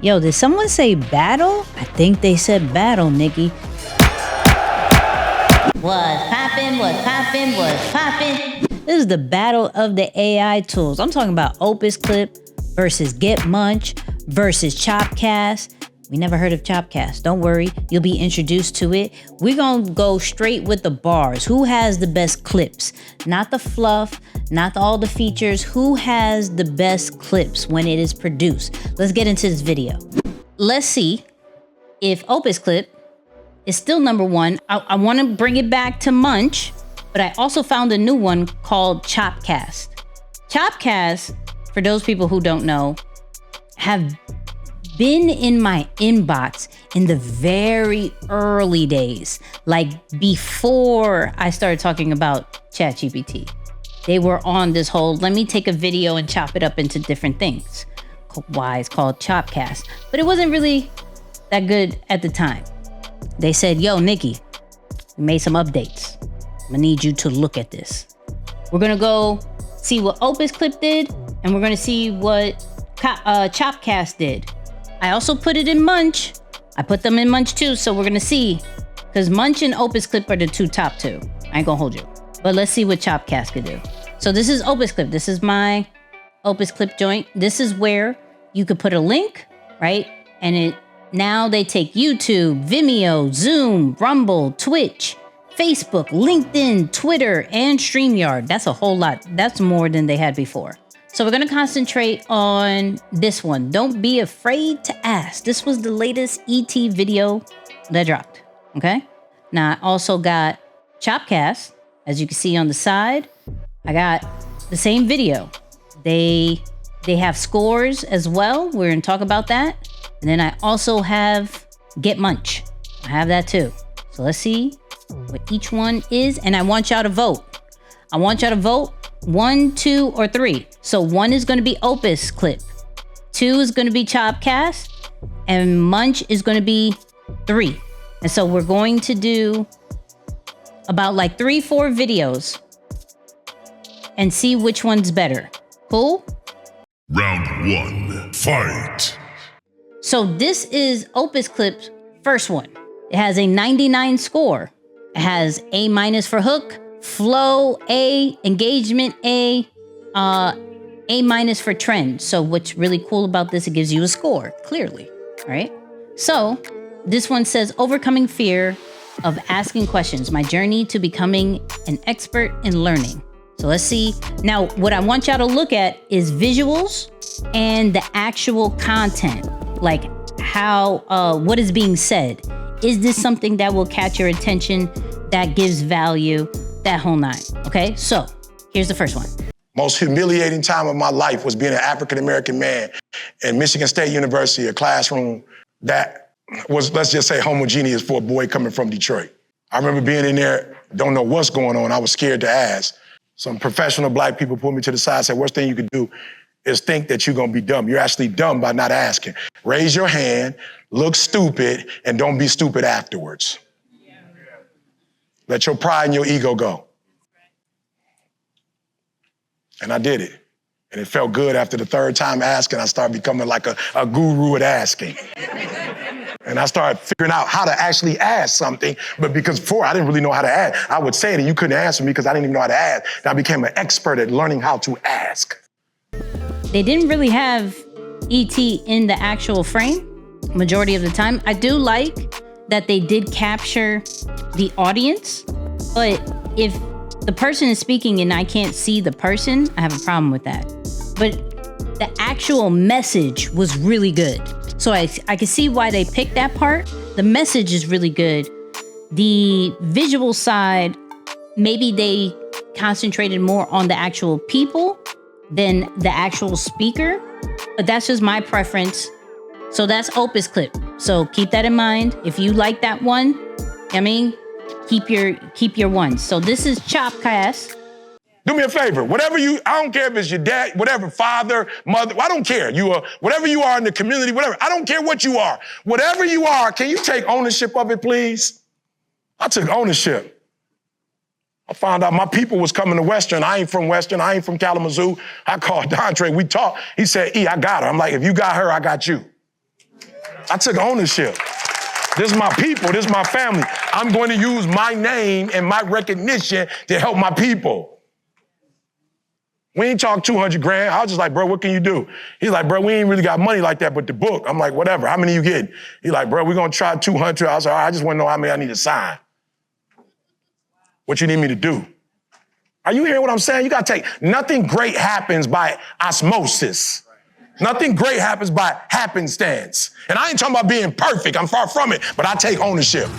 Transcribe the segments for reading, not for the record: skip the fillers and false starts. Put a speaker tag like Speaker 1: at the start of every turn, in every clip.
Speaker 1: Yo, did someone say battle? I think they said battle, Nicky. What's poppin', what's poppin', what's poppin'? This is the battle of the AI tools. I'm talking about Opus Clip versus GetMunch versus Chopcast. We never heard of Chopcast. Don't worry, you'll be introduced to it. We're gonna go straight with the bars. Who has the best clips? Not the fluff, not all the features. Who has the best clips when it is produced? Let's get into this video. Let's see if Opus Clip is still number one. I wanna bring it back to Munch, but I also found a new one called Chopcast. Chopcast, for those people who don't know, have been in my inbox in the very early days, like before I started talking about ChatGPT. They were on this whole, let me take a video and chop it up into different things. Why it's called Chopcast, but it wasn't really that good at the time. They said, yo, Nicky, we made some updates. I'm gonna need you to look at this. We're gonna go see what Opus Clip did, and we're gonna see what Chopcast did. I also put it in Munch. I put them in Munch too, so we're gonna see, because Munch and Opus Clip are the top two. I ain't gonna hold you, but let's see what Chopcast could do. So this is Opus Clip. This is my Opus Clip joint. This is where you could put a link, right? And now they take YouTube, Vimeo, Zoom, Rumble, Twitch, Facebook, LinkedIn, Twitter, and StreamYard. That's a whole lot. That's more than they had before. So we're gonna concentrate on this one. Don't be afraid to ask. This was the latest ET video that dropped, okay? Now I also got Chopcast, as you can see on the side. I got the same video. They have scores as well. We're gonna talk about that. And then I also have GetMunch. I have that too. So let's see what each one is. And I want y'all to vote. I want y'all to vote 1, 2, or 3. So 1 is going to be Opus Clip, 2 is going to be Chopcast, and Munch is going to be 3. And so we're going to do about like 3-4 videos and see which one's better. Cool?
Speaker 2: Round 1, fight.
Speaker 1: So this is Opus Clip's first one. It has a 99 score. It has A- for hook, flow A, engagement A, A- for trend. So what's really cool about this, it gives you a score, clearly, right? So this one says, overcoming fear of asking questions, my journey to becoming an expert in learning. So let's see. Now, what I want y'all to look at is visuals and the actual content, like how, what is being said. Is this something that will catch your attention, that gives value, that whole nine? Okay, so here's the first one.
Speaker 3: Most humiliating time of my life was being an African-American man in Michigan State University, a classroom that was, let's just say, homogeneous for a boy coming from Detroit. I remember being in there, don't know what's going on. I was scared to ask. Some professional black people pulled me to the side and said, worst thing you could do is think that you're gonna be dumb. You're actually dumb by not asking. Raise your hand, look stupid, and don't be stupid afterwards. Let your pride and your ego go. And I did it. And it felt good after the third time asking. I started becoming like a guru at asking. And I started figuring out how to actually ask something. But because before I didn't really know how to ask, I would say it and you couldn't answer me because I didn't even know how to ask. And I became an expert at learning how to ask.
Speaker 1: They didn't really have ET in the actual frame majority of the time. I do like that they did capture the audience, but if the person is speaking and I can't see the person, I have a problem with that. But the actual message was really good. So I can see why they picked that part. The message is really good. The visual side, maybe they concentrated more on the actual people than the actual speaker, but that's just my preference. So that's Opus Clip. So keep that in mind. If you like that one, I mean, keep your ones. So this is Chopcast.
Speaker 3: Do me a favor, whatever I don't care if it's your dad, whatever, father, mother, I don't care. You are, whatever you are in the community, whatever, I don't care what you are. Whatever you are, can you take ownership of it, please? I took ownership. I found out my people was coming to Western. I ain't from Western. I ain't from Kalamazoo. I called Dontre. We talked. He said, I got her. I'm like, if you got her, I got you. I took ownership. This is my people, this is my family. I'm going to use my name and my recognition to help my people. We ain't talk 200 grand. I was just like, bro, what can you do? He's like, bro, we ain't really got money like that, but the book. I'm like, whatever, how many you getting? He's like, bro, we're gonna try 200. I was like, all right, I just wanna know how many I need to sign. What you need me to do? Are you hearing what I'm saying? You gotta take, nothing great happens by osmosis. Nothing great happens by happenstance. And I ain't talking about being perfect, I'm far from it, but I take ownership.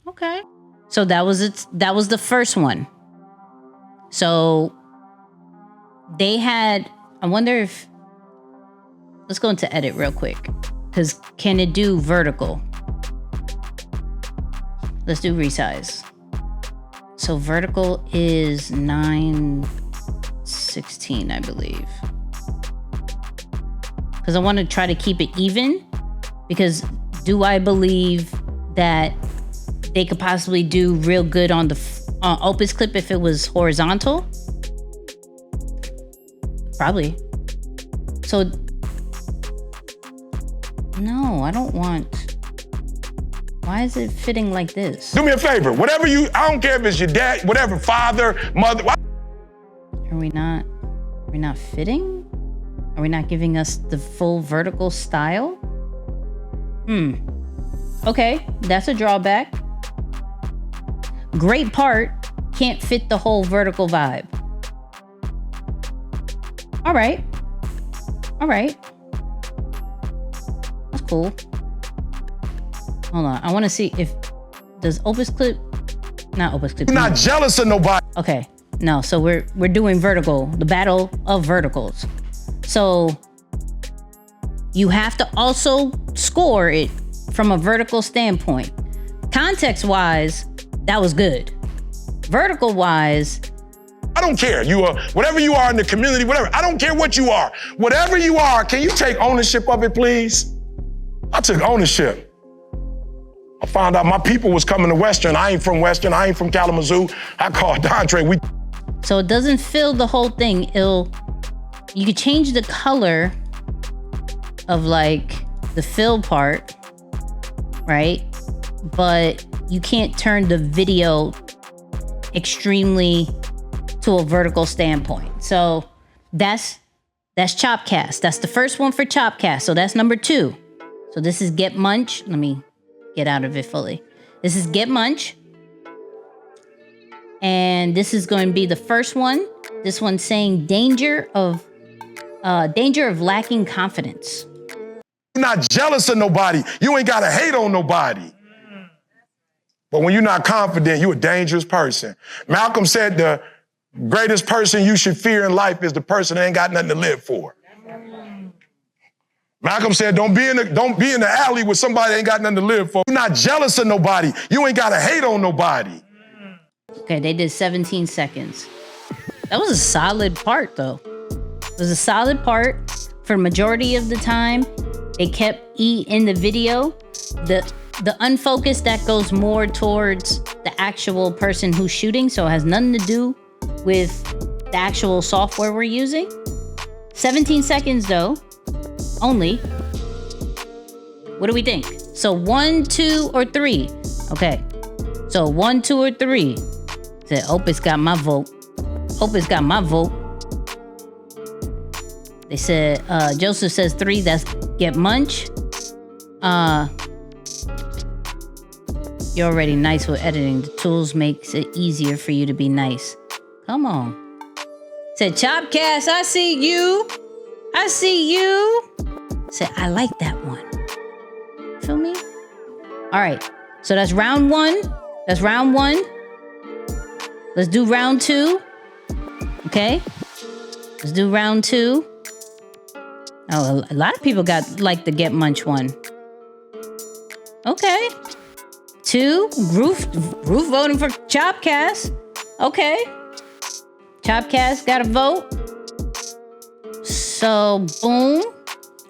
Speaker 1: Okay. So that was it. That was the first one. So they had, I wonder if, let's go into edit real quick. Because can it do vertical? Let's do resize. So vertical is 916, I believe. Because I want to try to keep it even. Because do I believe that they could possibly do real good on the Opus Clip if it was horizontal? Probably. So, no, I don't want. Why is it fitting like this?
Speaker 3: Do me a favor, whatever you, I don't care if it's your dad, whatever, father, mother.
Speaker 1: Are we not fitting? Are we not giving us the full vertical style? Okay, that's a drawback. Great part, can't fit the whole vertical vibe. All right. That's cool. Hold on, I want to see if, does Opus Clip, not Opus Clip.
Speaker 3: You're not jealous of nobody.
Speaker 1: Okay, no, so we're doing vertical, the battle of verticals. So you have to also score it from a vertical standpoint. Context-wise, that was good. Vertical-wise,
Speaker 3: I don't care. You are, whatever you are in the community, whatever. I don't care what you are. Whatever you are, can you take ownership of it, please? I took ownership. I found out my people was coming to Western. I ain't from Western. I ain't from Kalamazoo. I called Dontre.
Speaker 1: So it doesn't fill the whole thing. You could change the color of like the fill part, right? But you can't turn the video extremely to a vertical standpoint. So that's Chopcast. That's the first one for Chopcast. So that's number 2. So this is GetMunch. Let me get out of it fully. This is GetMunch. And this is going to be the first one. This one's saying danger of lacking confidence.
Speaker 3: You're not jealous of nobody. You ain't got to hate on nobody. But when you're not confident, you're a dangerous person. Malcolm said the greatest person you should fear in life is the person that ain't got nothing to live for. Malcolm said, don't be in the alley with somebody that ain't got nothing to live for. You're not jealous of nobody. You ain't got to hate on nobody.
Speaker 1: Okay, they did 17 seconds. That was a solid part, though. It was a solid part for the majority of the time. They kept E in the video. The unfocused, that goes more towards the actual person who's shooting, so it has nothing to do with the actual software we're using. 17 seconds, though. Only. What do we think? So 1, 2, or 3? Okay. So 1, 2, or 3. Said Opus got my vote. Opus got my vote. They said, Joseph says 3, that's GetMunch. You're already nice with editing. The tools makes it easier for you to be nice. Come on. Said Chopcast, I see you. I see you. Said, I like that one. Feel me? All right. So that's round 1. That's round 1. Let's do round 2. Okay. Let's do round 2. Oh, a lot of people got like the GetMunch one. Okay. 2. Roof voting for Chopcast. Okay. Chopcast got a vote. So, boom.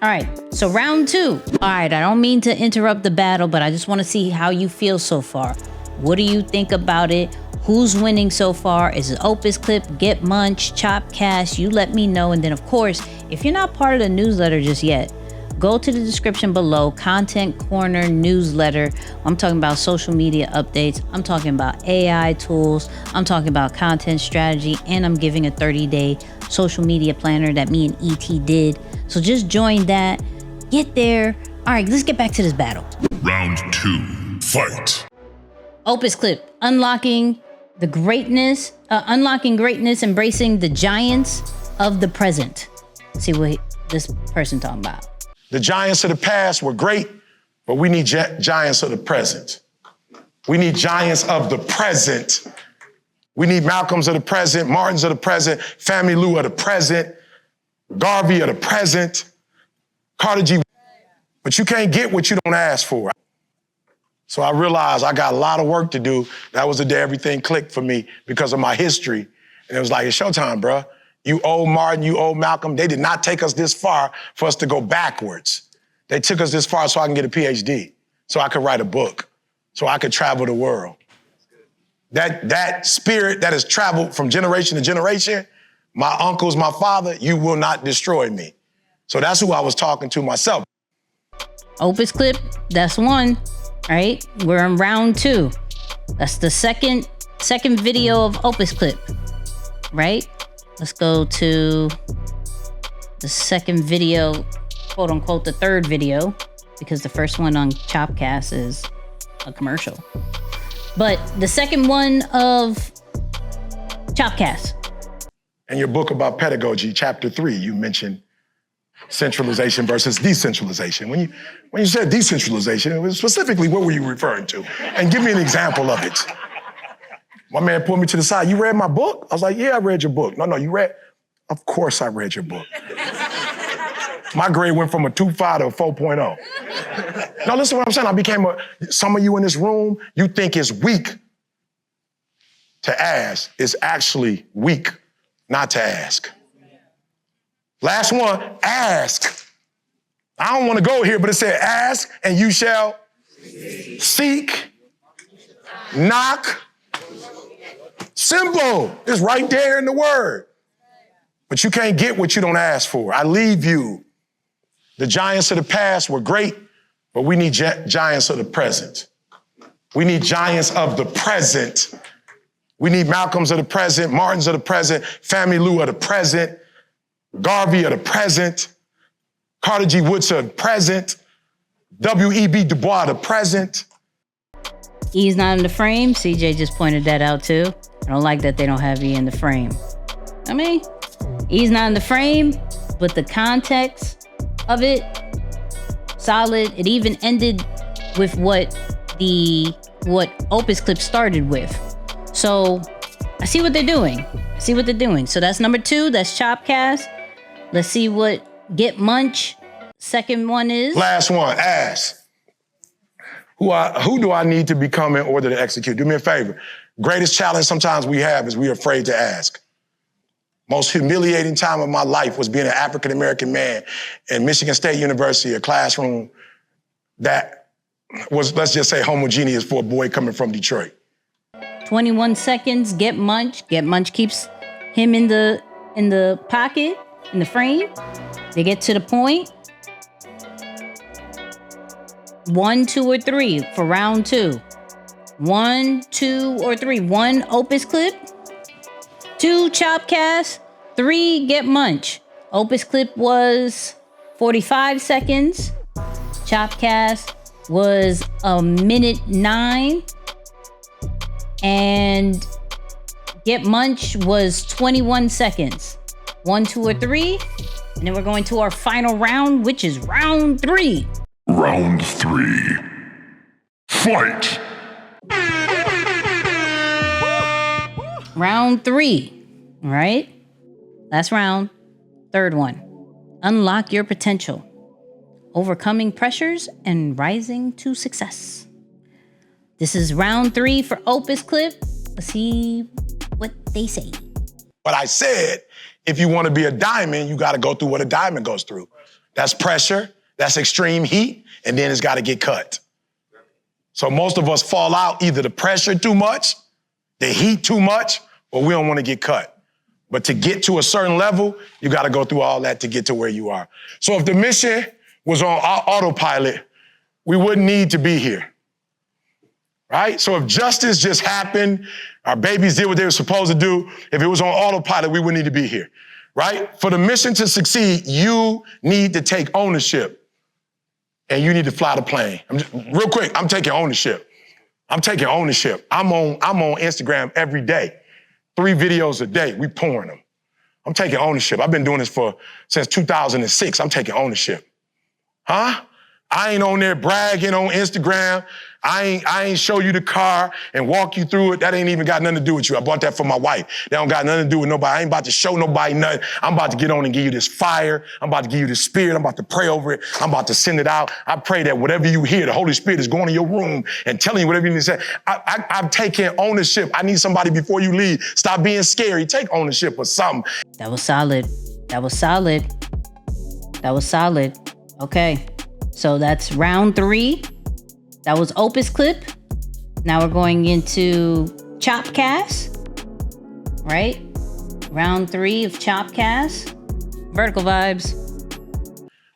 Speaker 1: All right, so round 2. All right, I don't mean to interrupt the battle, but I just want to see how you feel so far. What do you think about it? Who's winning so far? Is it Opus Clip, GetMunch, Chopcast? You let me know. And then, of course, if you're not part of the newsletter just yet, go to the description below, Content Corner newsletter. I'm talking about social media updates. I'm talking about AI tools. I'm talking about content strategy. And I'm giving a 30-day social media planner that me and ET did. So just join that. Get there. All right, let's get back to this battle.
Speaker 2: Round 2, fight.
Speaker 1: Opus Clip, unlocking greatness, embracing the giants of the present. Let's see what this person talking about.
Speaker 3: The giants of the past were great, but we need giants of the present. We need giants of the present. We need Malcolms of the present, Martins of the present, Family Lou of the present, Garvey of the present, Carter G. But you can't get what you don't ask for. So I realized I got a lot of work to do. That was the day everything clicked for me because of my history. And it was like, it's showtime, bro. You old Martin, you old Malcolm. They did not take us this far for us to go backwards. They took us this far so I can get a PhD, so I could write a book, so I could travel the world. That spirit that has traveled from generation to generation, my uncles, my father, you will not destroy me. So that's who I was talking to myself.
Speaker 1: Opus Clip, that's one, right? We're in round 2. That's the second video of Opus Clip, right? Let's go to the second video, quote unquote, the third video, because the first one on Chopcast is a commercial. But the second one of Chopcast.
Speaker 3: In your book about pedagogy, chapter 3, you mentioned centralization versus decentralization. When you said decentralization, it was specifically what were you referring to? And give me an example of it. My man pulled me to the side. You read my book? I was like, yeah, I read your book. No, you read? Of course I read your book. My grade went from a 2.5 to a 4.0. Now listen to what I'm saying. Some of you in this room, you think it's weak to ask. It's actually weak not to ask. Last one, ask. I don't want to go here, but it said ask and you shall seek, knock. Simple. It's right there in the word. But you can't get what you don't ask for. I leave you. The giants of the past were great, but we need giants of the present. We need giants of the present. We need Malcolms of the present, Martins of the present, Family Lou of the present, Garvey of the present, Carter G. Woodson of the present, W.E.B. Du Bois of the present.
Speaker 1: E's not in the frame. CJ just pointed that out too. I don't like that they don't have E in the frame. I mean, E's not in the frame, but the context of it, solid. It even ended with what Opus Clip started with. So I see what they're doing. So that's number 2. That's Chopcast. Let's see what GetMunch second one is.
Speaker 3: Last one, ask. Who do I need to become in order to execute? Do me a favor. Greatest challenge sometimes we have is we're afraid to ask. Most humiliating time of my life was being an African-American man in Michigan State University, a classroom that was, let's just say, homogeneous for a boy coming from Detroit.
Speaker 1: 21 seconds, GetMunch. GetMunch keeps him in the pocket, in the frame. They get to the point. 1, 2, or 3 for round 2. 1, 2, or 3. 1, Opus Clip. 2, Chopcast. 3, GetMunch. Opus Clip was 45 seconds. Chopcast was 1:09. And GetMunch was 21 seconds. 1, 2, or 3. And then we're going to our final round, which is round 3.
Speaker 2: Round 3. Fight!
Speaker 1: Round 3. All right. Last round. Third one. Unlock your potential. Overcoming pressures and rising to success. This is round 3 for Opus Clip. Let's see what they say.
Speaker 3: But I said, if you want to be a diamond, you got to go through what a diamond goes through. That's pressure, that's extreme heat, and then it's got to get cut. So most of us fall out either the pressure too much, the heat too much or we don't want to get cut. But to get to a certain level, you got to go through all that to get to where you are. So if the mission was on autopilot, we wouldn't need to be here. Right? So if justice just happened, our babies did what they were supposed to do, if it was on autopilot, we wouldn't need to be here. Right? For the mission to succeed, you need to take ownership. And you need to fly the plane. Real quick, I'm taking ownership. I'm on Instagram every day. 3 videos a day. We pouring them. I'm taking ownership. I've been doing this since 2006. I'm taking ownership. Huh? I ain't on there bragging on Instagram. I ain't show you the car and walk you through it. That ain't even got nothing to do with you. I bought that for my wife. That don't got nothing to do with nobody. I ain't about to show nobody nothing. I'm about to get on and give you this fire. I'm about to give you the spirit. I'm about to pray over it. I'm about to send it out. I pray that whatever you hear, the Holy Spirit is going to your room and telling you whatever you need to say. I'm taking ownership. I need somebody before you leave. Stop being scary. Take ownership of something.
Speaker 1: That was solid. Okay. So that's round 3. That was Opus Clip. Now we're going into Chopcast, right? Round 3 of Chopcast. Vertical vibes.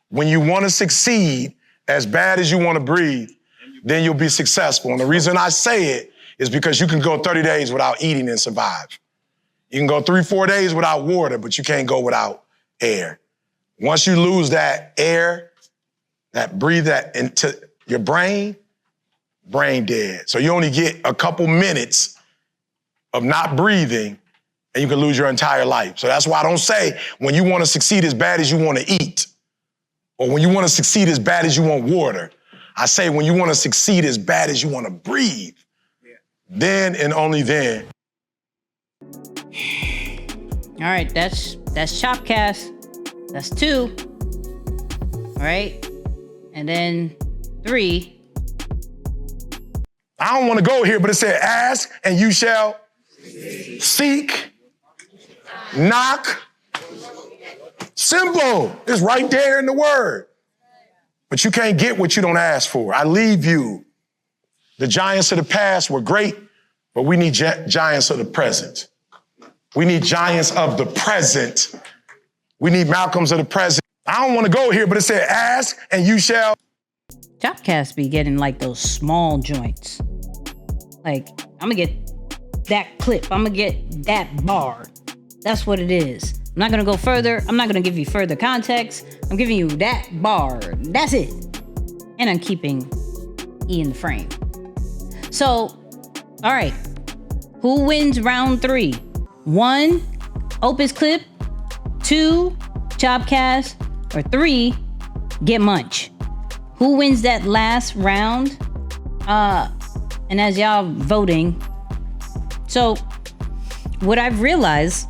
Speaker 3: When you want to succeed as bad as you want to breathe, then you'll be successful. And the reason I say it is because you can go 30 days without eating and survive. You can go 3-4 days without water, but you can't go without air. Once you lose that air, breathe that into your brain dead. So you only get a couple minutes of not breathing and you can lose your entire life. So that's why I don't say when you want to succeed as bad as you want to eat or when you want to succeed as bad as you want water. I say when you want to succeed as bad as you want to breathe, then and only then.
Speaker 1: All right, that's Chopcast. That's 2. All right. And then 3.
Speaker 3: I don't want to go here, but it said, ask and you shall seek, knock. Simple. It's right there in the word. But you can't get what you don't ask for. I leave you. The giants of the past were great, but we need giants of the present. We need giants of the present. We need Malcolms of the present. I don't want to go here, but it said, ask and you shall.
Speaker 1: Chopcast be getting like those small joints. Like, I'm gonna get that clip. I'm gonna get that bar. That's what it is. I'm not gonna go further. I'm not gonna give you further context. I'm giving you that bar. That's it. And I'm keeping E in the frame. So, all right. Who wins round 3? 1, Opus Clip. 2, Chopcast. Or 3, GetMunch. Who wins that last round? And as y'all voting, so what I've realized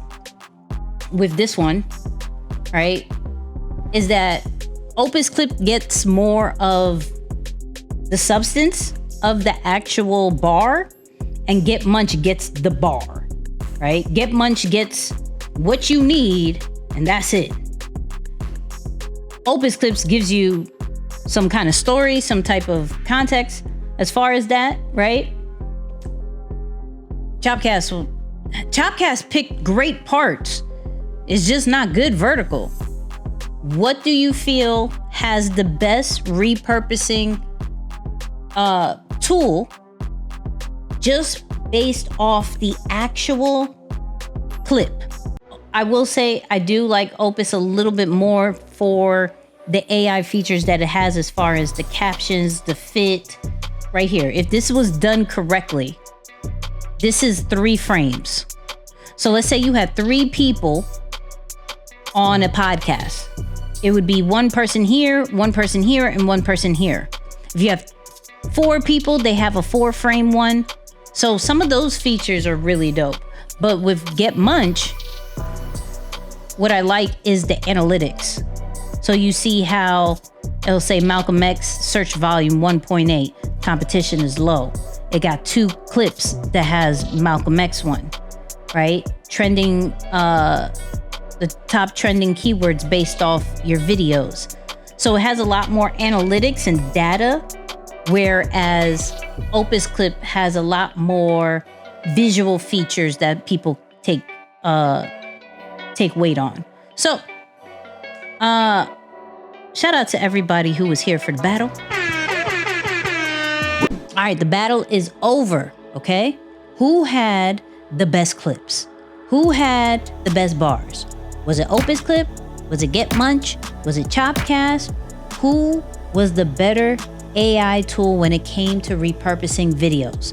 Speaker 1: with this one, right, is that Opus Clip gets more of the substance of the actual bar, and GetMunch gets the bar, right? GetMunch gets what you need, and that's it. Opus Clips gives you some kind of story, some type of context as far as that, right? Chopcast picked great parts. It's just not good vertical. What do you feel has the best repurposing tool just based off the actual clip? I will say I do like Opus a little bit more for the AI features that it has as far as the captions, the fit. Right here, if this was done correctly, this is 3 frames. So let's say you had 3 people on a podcast. It would be 1 person here, 1 person here, and 1 person here. If you have 4 people, they have a 4-frame one. So some of those features are really dope. But with GetMunch, what I like is the analytics. So you see how it'll say Malcolm X search volume 1.8. Competition is low. It got 2 clips that has Malcolm X one, right? Trending, the top trending keywords based off your videos. So it has a lot more analytics and data, whereas Opus Clip has a lot more visual features that people take weight on. So, shout out to everybody who was here for the battle. All right, the battle is over, okay? Who had the best clips? Who had the best bars? Was it Opus Clip? Was it GetMunch? Was it Chopcast? Who was the better AI tool when it came to repurposing videos?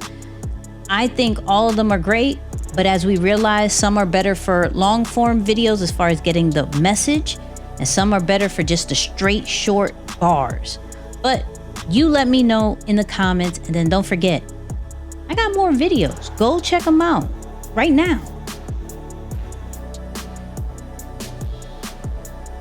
Speaker 1: I think all of them are great, but as we realize, some are better for long form videos as far as getting the message, and some are better for just the straight short bars. But you let me know in the comments, and then don't forget, I got more videos. Go check them out right now.